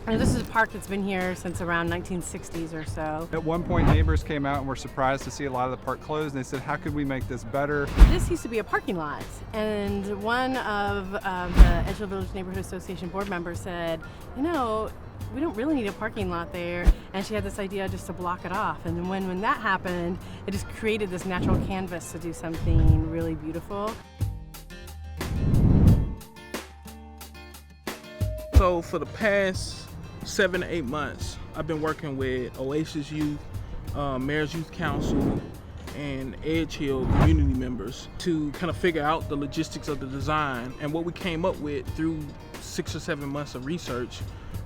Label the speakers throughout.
Speaker 1: And this is a park that's been here since around 1960s or so.
Speaker 2: At one point, neighbors came out and were surprised to see a lot of the park closed, and they said, how could we make this better?
Speaker 1: This used to be a parking lot, and one of the Edgehill Village Neighborhood Association board members said, you know, we don't really need a parking lot there, and she had this idea just to block it off. And then when that happened, it just created this natural canvas to do something really beautiful.
Speaker 3: So for the past 7 to 8 months, I've been working with Oasis Youth, Mayor's Youth Council, and Edgehill community members to kind of figure out the logistics of the design. And what we came up with through 6 or 7 months of research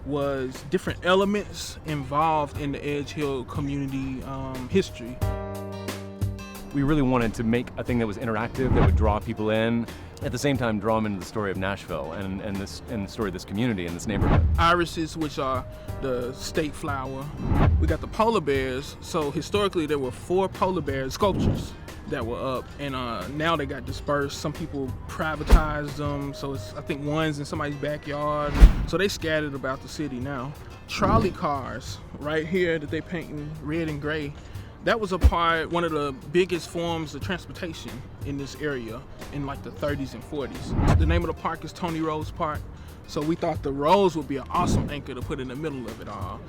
Speaker 3: was different elements involved in the Edgehill community history.
Speaker 4: We really wanted to make a thing that was interactive, that would draw people in, at the same time draw them into the story of Nashville and the story of this community and this neighborhood.
Speaker 3: Irises, which are the state flower. We got the polar bears. So historically there were 4 polar bear sculptures that were up, and now they got dispersed. Some people privatized them, so it's, I think, one's in somebody's backyard. So they scattered about the city now. Trolley cars right here that they painting red and gray. That was one of the biggest forms of transportation in this area in like the 30s and 40s. The name of the park is Tony Rose Park. So we thought the rose would be an awesome anchor to put in the middle of it all.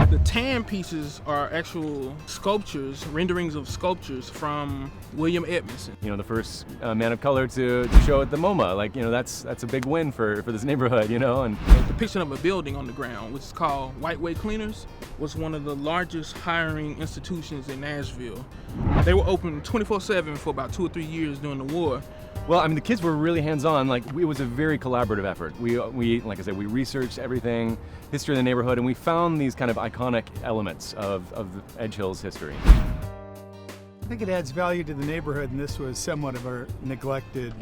Speaker 3: The tan pieces are actual sculptures, renderings of sculptures from William Edmondson.
Speaker 4: You know, the first man of color to show at the MoMA. Like, you know, that's a big win for this neighborhood, you know. And
Speaker 3: a depiction of a building on the ground, which is called White Way Cleaners, was one of the largest hiring institutions in Nashville. They were open 24/7 for about 2 or 3 years during the war.
Speaker 4: well, I mean, the kids were really hands-on. Like, it was a very collaborative effort. We like I said, we researched everything, history of the neighborhood, and we found these kind of iconic elements of Edgehill's history.
Speaker 5: I think it adds value to the neighborhood, and this was somewhat of a neglected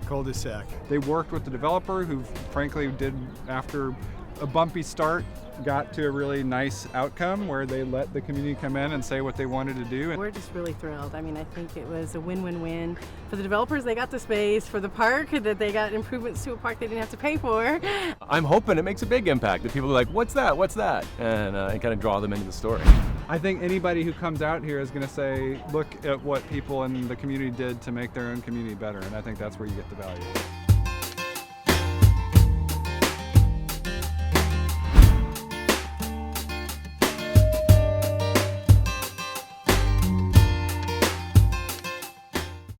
Speaker 5: cul-de-sac.
Speaker 2: They worked with the developer, who frankly did, after a bumpy start, got to a really nice outcome where they let the community come in and say what they wanted to do.
Speaker 1: We're just really thrilled. I mean, I think it was a win-win-win. For the developers, they got the space. For the park, that they got improvements to a park they didn't have to pay for.
Speaker 4: I'm hoping it makes a big impact, that people are like, what's that, what's that? And kind of draw them into the story.
Speaker 2: I think anybody who comes out here is going to say, look at what people in the community did to make their own community better, and I think that's where you get the value.